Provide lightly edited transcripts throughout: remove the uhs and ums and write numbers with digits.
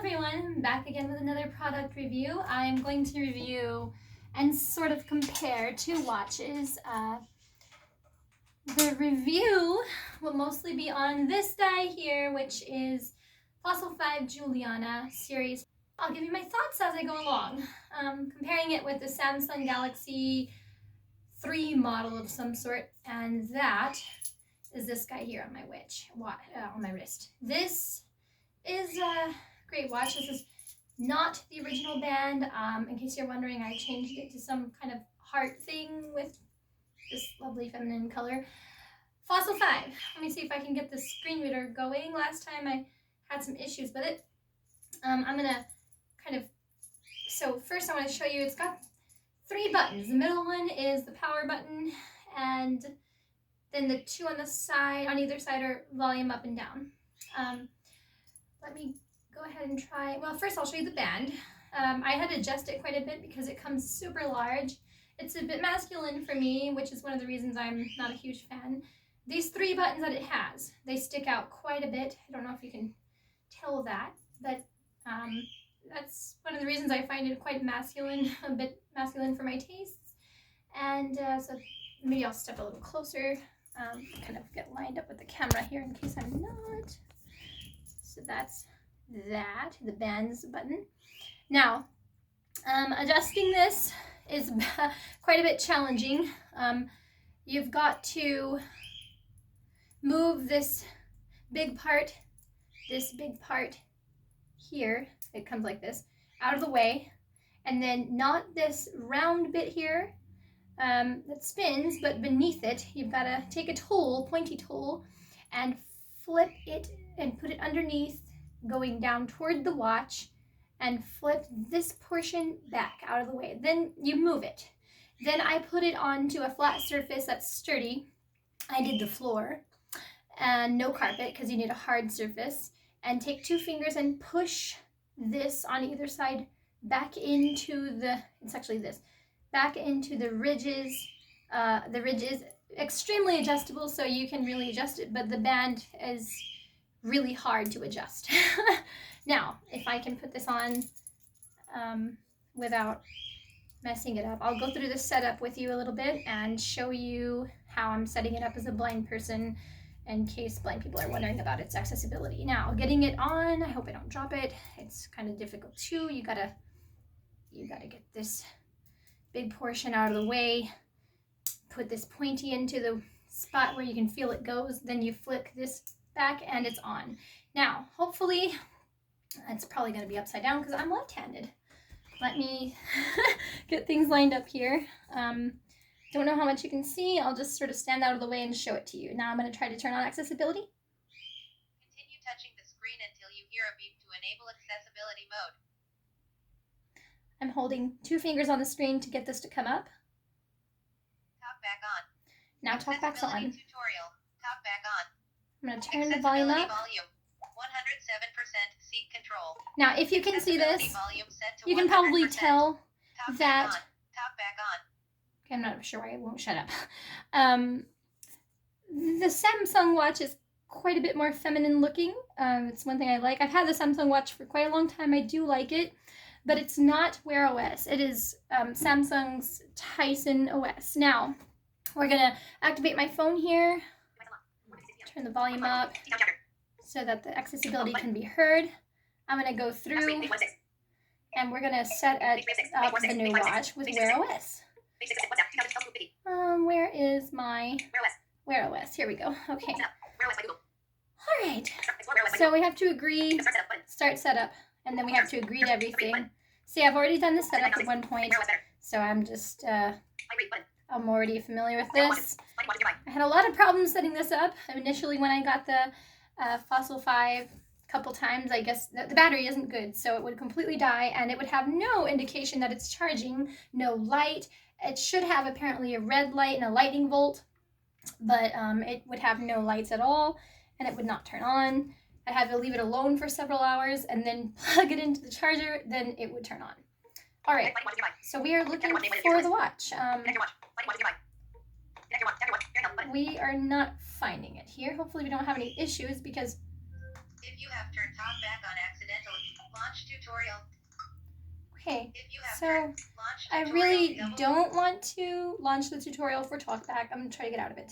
everyone, back again with another product review. I'm going to review and sort of compare two watches. The review will mostly be on this die here, which is Fossil 5 Juliana series. I'll give you my thoughts as I go along, comparing it with the Samsung Galaxy 3 model of some sort, and that is this guy here on my on my wrist. This is a great watch. This is not the original band. In case you're wondering, I changed it to some kind of heart thing with this lovely feminine color. Fossil 5. Let me see if I can get the screen reader going. Last time I had some issues with it. I'm gonna so first I want to show you, it's got 3 buttons. The middle one is the power button, and then the 2 on the side, on either side, are volume up and down. Let me go ahead and try. Well, first I'll show you the band. I had to adjust it quite a bit because it comes super large. It's a bit masculine for me, which is one of the reasons I'm not a huge fan. These 3 buttons that it has, they stick out quite a bit. I don't know if you can tell that, but that's one of the reasons I find it quite masculine, a bit masculine for my tastes. And so maybe I'll step a little closer, kind of get lined up with the camera here in case I'm not. So that's that, the bands button. Now, adjusting this is quite a bit challenging. You've got to move this big part here, it comes like this, out of the way, and then not this round bit here that spins, but beneath it, you've got to take a tool, pointy tool, and flip it and put it underneath, going down toward the watch, and flip this portion back out of the way. Then you move it. Then I put it onto a flat surface that's sturdy. I did the floor, and no carpet because you need a hard surface. And take 2 fingers and push this on either side back into back into the ridges. The ridge is extremely adjustable, so you can really adjust it, but the band is really hard to adjust. Now, if I can put this on without messing it up, I'll go through the setup with you a little bit and show you how I'm setting it up as a blind person, in case blind people are wondering about its accessibility. Now, getting it on, I hope I don't drop it. It's kind of difficult too. You gotta get this big portion out of the way, put this pointy into the spot where you can feel it goes, then you flick this back and it's on. Now, hopefully, it's probably gonna be upside down because I'm left-handed. Let me get things lined up here. Don't know how much you can see. I'll just sort of stand out of the way and show it to you. Now I'm going to try to turn on accessibility. Continue touching the screen until you hear a beep to enable accessibility mode. I'm holding 2 fingers on the screen to get this to come up. Talkback on. Now talkback's on. Tutorial. Talkback on. I'm going to turn the volume up. Volume 107% seat control. Now if you can see this, you can probably tell that... Talkback on. I'm not sure why it won't shut up. The Samsung watch is quite a bit more feminine looking. It's one thing I like. I've had the Samsung watch for quite a long time. I do like it, but it's not Wear OS. It is Samsung's Tyson OS. Now, we're gonna activate my phone here, turn the volume up so that the accessibility can be heard. I'm gonna go through and we're gonna set up the new watch with Wear OS. Where is my Wear OS? Here we go. Okay. All right. So we have to agree, start setup, and then we have to agree to everything. See, I've already done the setup at one point, so I'm just, I'm already familiar with this. I had a lot of problems setting this up. Initially, when I got the Fossil 5 a couple times, I guess the battery isn't good, so it would completely die, and it would have no indication that it's charging, no light. It should have apparently a red light and a lightning bolt, but it would have no lights at all, and it would not turn on. I'd have to leave it alone for several hours and then plug it into the charger, then it would turn on. All right, so we are looking for the watch. We are not finding it here. Hopefully we don't have any issues because if you have turned Talkback on accidentally. Launch tutorial. Okay, If you have so turned launch I tutorial, really double- don't want to launch the tutorial for talkback. I'm gonna try to get out of it.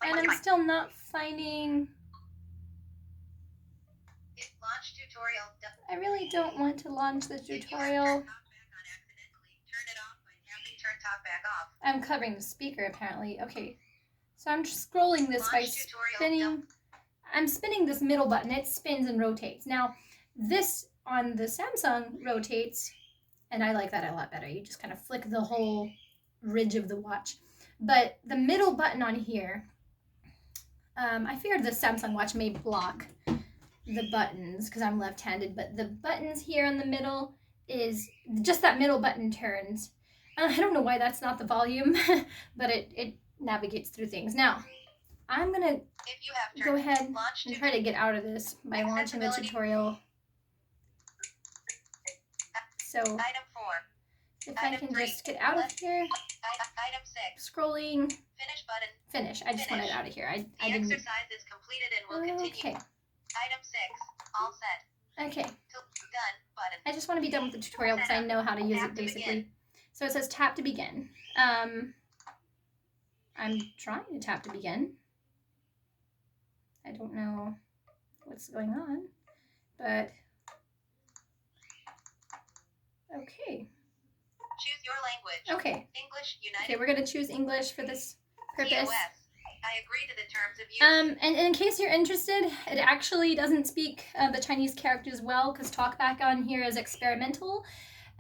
And I'm still not finding. Launch tutorial. I really don't want to launch the If you have tutorial. turned talkback on accidentally, turn it off by tapping turn talkback off. I'm covering the speaker apparently. Okay, so I'm just scrolling this by Launch tutorial. spinning. I'm spinning this middle button. It spins and rotates. Now, this on the Samsung rotates, and I like that a lot better. You just kind of flick the whole ridge of the watch. But the middle button on here, I figured the Samsung watch may block the buttons because I'm left-handed, but the buttons here in the middle is just that middle button turns. I don't know why that's not the volume, but it navigates through things. Now, I'm gonna If you have go turned ahead launch and try to get out of this by launching the Accessibility. tutorial. So item 4. if I Item can 3. just get out of here, Item 6. scrolling, Finish button. finish. I just want it Finish. out of here. I The didn't. exercise is completed and will continue. Okay, Item 6. All set. okay. Done button. I just want to be done with the tutorial because I know how to use Tap it to basically. begin. So it says tap to begin. I'm trying to tap to begin. I don't know what's going on, but okay. Choose your language. Okay. English, United Okay, we're gonna choose English for this purpose. TOS. I agree to the terms of use. And in case you're interested, it actually doesn't speak the Chinese characters well because TalkBack on here is experimental.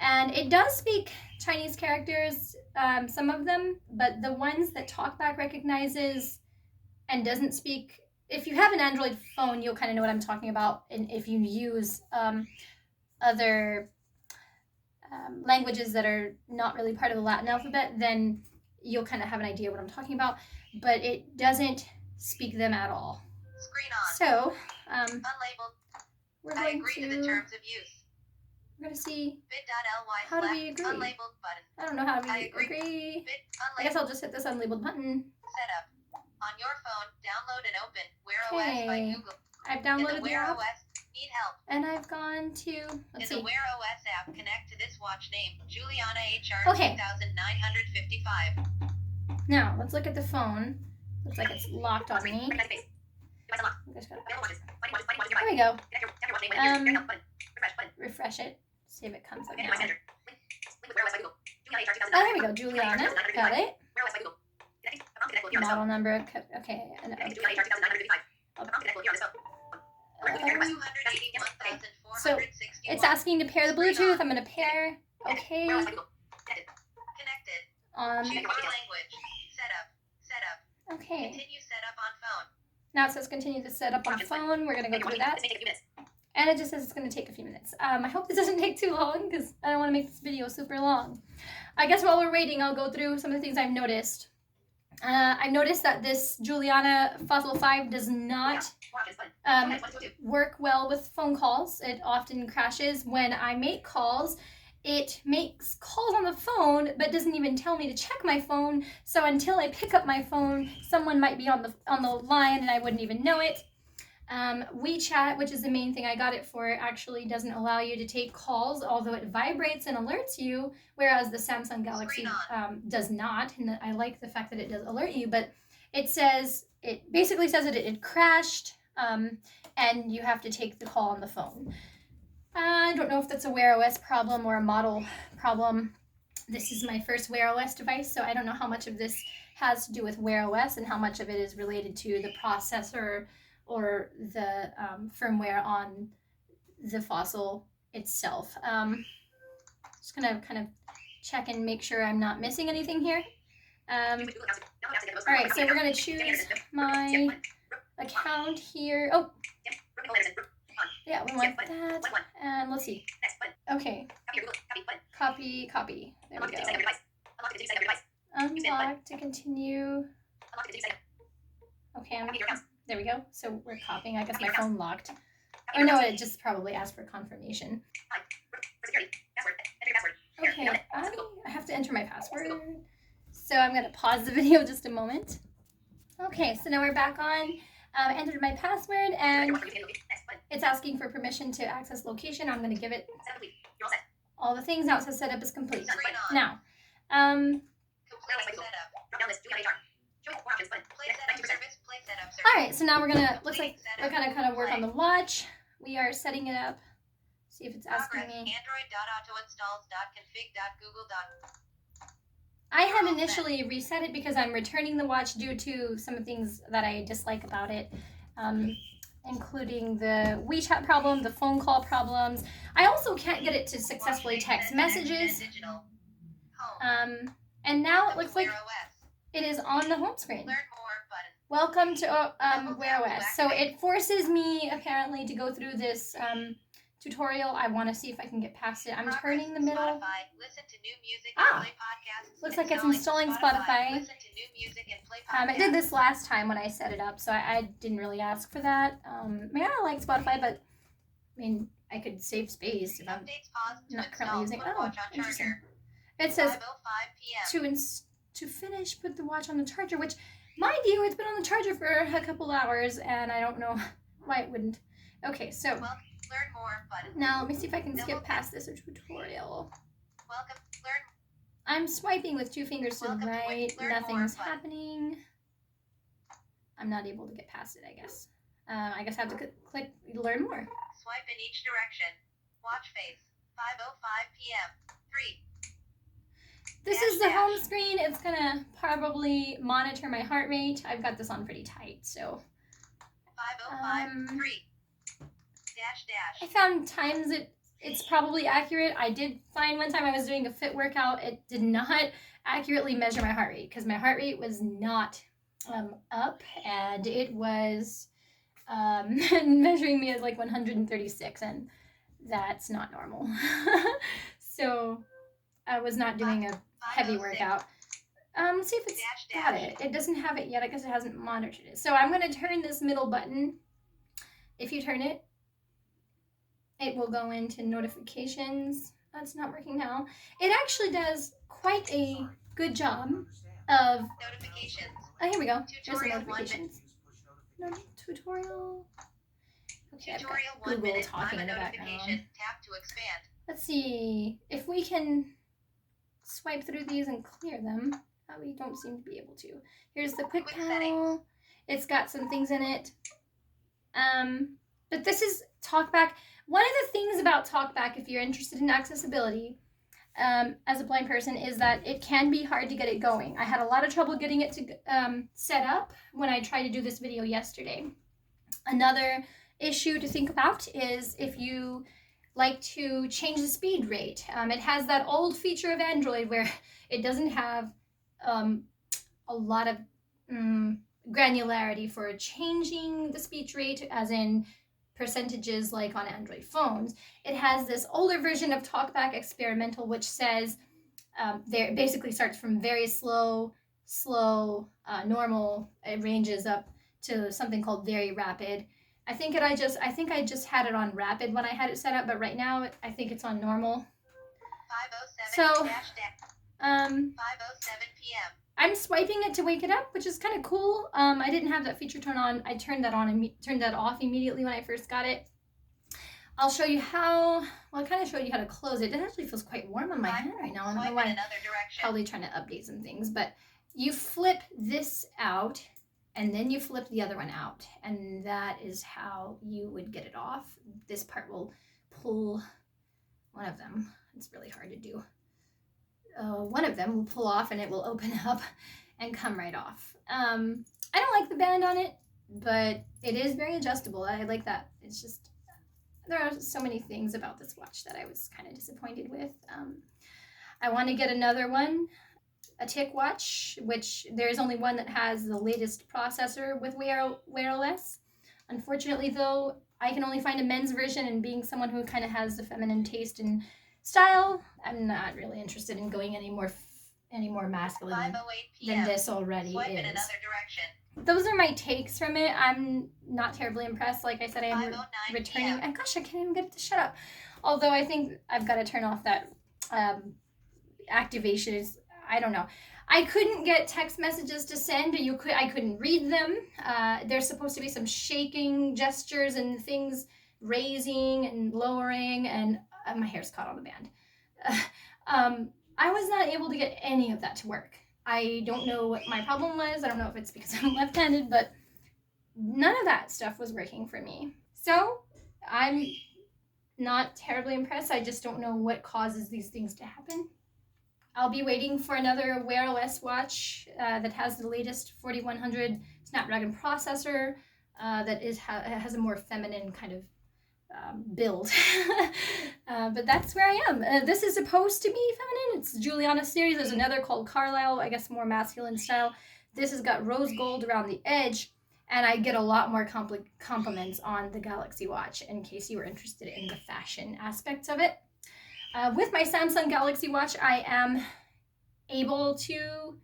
And it does speak Chinese characters, some of them, but the ones that TalkBack recognizes and doesn't speak, if you have an Android phone, you'll kind of know what I'm talking about. And if you use other languages that are not really part of the Latin alphabet, then you'll kind of have an idea what I'm talking about. But it doesn't speak them at all. Screen on. So Unlabeled. we're I going agree to the to terms of use. we're going to see Bit.ly how do we agree. unlabeled button. I don't know how do I we agree. agree. Bit I guess unlabeled I'll just hit this unlabeled button. setup. On your phone, download and open Wear OS by Okay. Google. I've In the downloaded the Wear app OS, need help. and I've gone to In let's the see. Wear OS app, connect to this watch name, Juliana HR Okay. 2955. Now let's look at the phone. Looks like it's locked on me. There we go. Refresh it. See if it comes up now. Oh, here we go. Juliana. Got it. Model number. Okay. And, so it's asking to pair the Bluetooth. I'm going to pair. Okay. Connected. On. Choose your language. Setup. Okay. Continue setup on phone. Now it says continue to set up on phone. We're going to go through that. And it just says it's going to take a few minutes. I hope this doesn't take too long because I don't want to make this video super long. I guess while we're waiting, I'll go through some of the things I've noticed. I've noticed that this Juliana Fossil 5 does not work well with phone calls. It often crashes. When I make calls, it makes calls on the phone but doesn't even tell me to check my phone. So until I pick up my phone, someone might be on the line and I wouldn't even know it. WeChat, which is the main thing I got it for, actually doesn't allow you to take calls, although it vibrates and alerts you, whereas the Samsung Galaxy does not. And I like the fact that it does alert you, but it basically says that it crashed, and you have to take the call on the phone. I don't know if that's a Wear OS problem or a model problem. This is my first Wear OS device, so I don't know how much of this has to do with Wear OS and how much of it is related to the processor or the firmware on the Fossil itself. Just gonna kind of check and make sure I'm not missing anything here. All right, so we're gonna choose my account here. Oh, yeah, we want that. And let's see. Okay. Copy. There we go. Unlock to continue. Okay, there we go. So we're copying. I guess my phone locked. Or no, it just probably asked for confirmation. Okay, I have to enter my password. So I'm going to pause the video just a moment. Okay, so now we're back on. Entered my password, and it's asking for permission to access location. I'm going to give it all the things. Now it says setup is complete. Now, all right, so now we're gonna, looks like we're gonna kind of work on the watch. We are setting it up. See if it's asking me. I had initially reset it because I'm returning the watch due to some of the things that I dislike about it, including the WeChat problem, the phone call problems. I also can't get it to successfully text messages. And now it looks like it is on the home screen. Welcome to Wear OS. So it forces me apparently to go through this tutorial. I want to see if I can get past it. I'm turning the middle. Looks like it's installing Spotify. I did this last time when I set it up, so I didn't really ask for that. I mean, I like Spotify, but I mean, I could save space if I'm not currently using it. Oh, interesting. It says to finish, put the watch on the charger, which, mind you, it's been on the charger for a couple hours, and I don't know why it wouldn't. Okay, so now let me see if I can skip past this tutorial. I'm swiping with 2 fingers to the right. Nothing's happening. I'm not able to get past it, I guess. I guess I have to click learn more. Swipe in each direction. Watch face. 5:05 p.m. 3. This is the home screen. It's gonna probably monitor my heart rate. I've got this on pretty tight, so. 5:05 3. I found times it's probably accurate. I did find one time I was doing a fit workout, it did not accurately measure my heart rate because my heart rate was not up, and it was measuring me at like 136, and that's not normal. So I was not doing a heavy workout. Let's see if it's got it. It doesn't have it yet. I guess it hasn't monitored it. So I'm going to turn this middle button. If you turn it, it will go into notifications. That's not working now. It actually does quite a good job of notifications. Oh, here we go. There's the notifications. No, tutorial. Okay, tutorial I've got Google talking in the background. Tap to expand. Let's see if we can swipe through these and clear them. We don't seem to be able to. Here's the quick panel. It's got some things in it. But this is TalkBack. One of the things about TalkBack, if you're interested in accessibility, as a blind person, is that it can be hard to get it going. I had a lot of trouble getting it to set up when I tried to do this video yesterday. Another issue to think about is if you like to change the speed rate. It has that old feature of Android where it doesn't have a lot of granularity for changing the speech rate, as in percentages like on Android phones. It has this older version of TalkBack Experimental, which says there basically starts from very slow, normal. It ranges up to something called very rapid. I think I just had it on rapid when I had it set up, but right now I think it's on normal. 5:07 So 5:07 p.m. I'm swiping it to wake it up, which is kind of cool. I didn't have that feature turned on. I turned that on and turned that off immediately when I first got it. I'll show you how. Well, I kind of showed you how to close it. It actually feels quite warm on my hand right now. I don't know why. Probably trying to update some things, but you flip this out, and then you flip the other one out, and that is how you would get it off. This part will pull one of them. It's really hard to do. One of them will pull off and it will open up and come right off. I don't like the band on it, but it is very adjustable. I like that. It's just, there are so many things about this watch that I was kind of disappointed with. I want to get another one, a Tick watch, which there's only one that has the latest processor with Wear OS. Unfortunately, though, I can only find a men's version, and being someone who kind of has the feminine taste and style, I'm not really interested in going any more masculine than this already is. Those are my takes from it. I'm not terribly impressed. Like I said, I am returning. And gosh, I can't even get it to shut up. Although I think I've got to turn off that activation. I don't know. I couldn't get text messages to send. I couldn't read them. There's supposed to be some shaking gestures and things, raising and lowering, and my hair's caught on the band. I was not able to get any of that to work. I don't know what my problem was. I don't know if it's because I'm left-handed, but none of that stuff was working for me. So I'm not terribly impressed. I just don't know what causes these things to happen. I'll be waiting for another Wear OS watch that has the latest 4100 Snapdragon processor that has a more feminine kind of build. But that's where I am. This is supposed to be feminine. It's Juliana series. There's another called Carlisle, I guess more masculine style. This has got rose gold around the edge, and I get a lot more compliments on the Galaxy Watch in case you were interested in the fashion aspects of it. With my Samsung Galaxy Watch, I am able to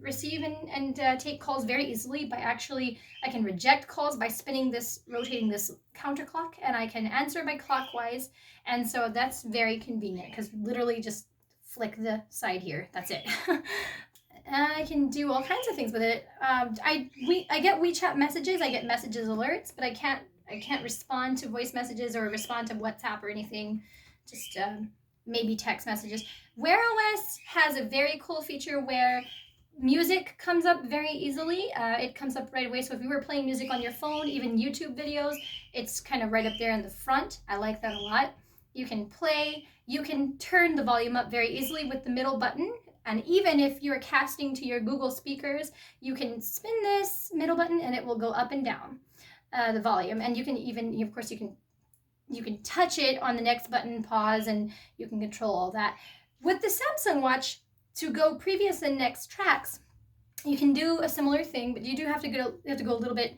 receive and take calls very easily by I can reject calls by rotating this counter clock, and I can answer by clockwise. And so that's very convenient because literally just flick the side here. That's it. I can do all kinds of things with it. I get WeChat messages. I get messages alerts, but I can't respond to voice messages or respond to WhatsApp or anything. Just maybe text messages. Wear OS has a very cool feature where music comes up very easily. It comes up right away. So if you were playing music on your phone, even YouTube videos, it's kind of right up there in the front. I like that a lot. You can play. You can turn the volume up very easily with the middle button. And even if you're casting to your Google speakers, you can spin this middle button and it will go up and down the volume. And you can even, of course, you can touch it on the next button, pause, and you can control all that. With the Samsung Watch, to go previous and next tracks, you can do a similar thing, but you do have to go a little bit.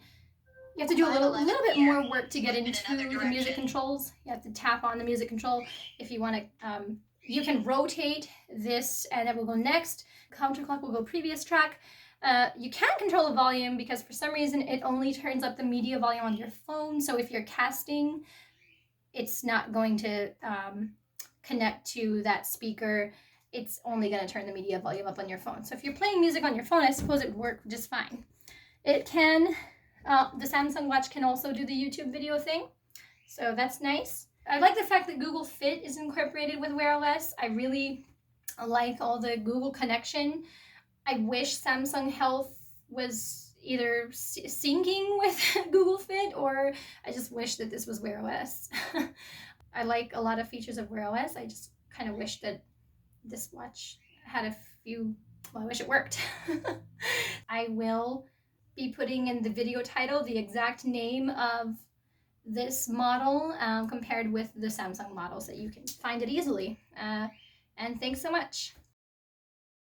You have to do a little bit more work to get into the music controls. You have to tap on the music control if you want to. You can rotate this, and it will go next. Counterclock will go previous track. You can't control the volume because for some reason it only turns up the media volume on your phone. So if you're casting, it's not going to connect to that speaker. It's only going to turn the media volume up on your phone. So if you're playing music on your phone, I suppose it would work just fine. It can, the Samsung Watch can also do the YouTube video thing. So that's nice. I like the fact that Google Fit is incorporated with Wear OS. I really like all the Google connection. I wish Samsung Health was either syncing with Google Fit, or I just wish that this was Wear OS. I like a lot of features of Wear OS. I just kind of wish that this watch had a few, well, I wish it worked. I will be putting in the video title the exact name of this model compared with the Samsung model so you can find it easily. And thanks so much.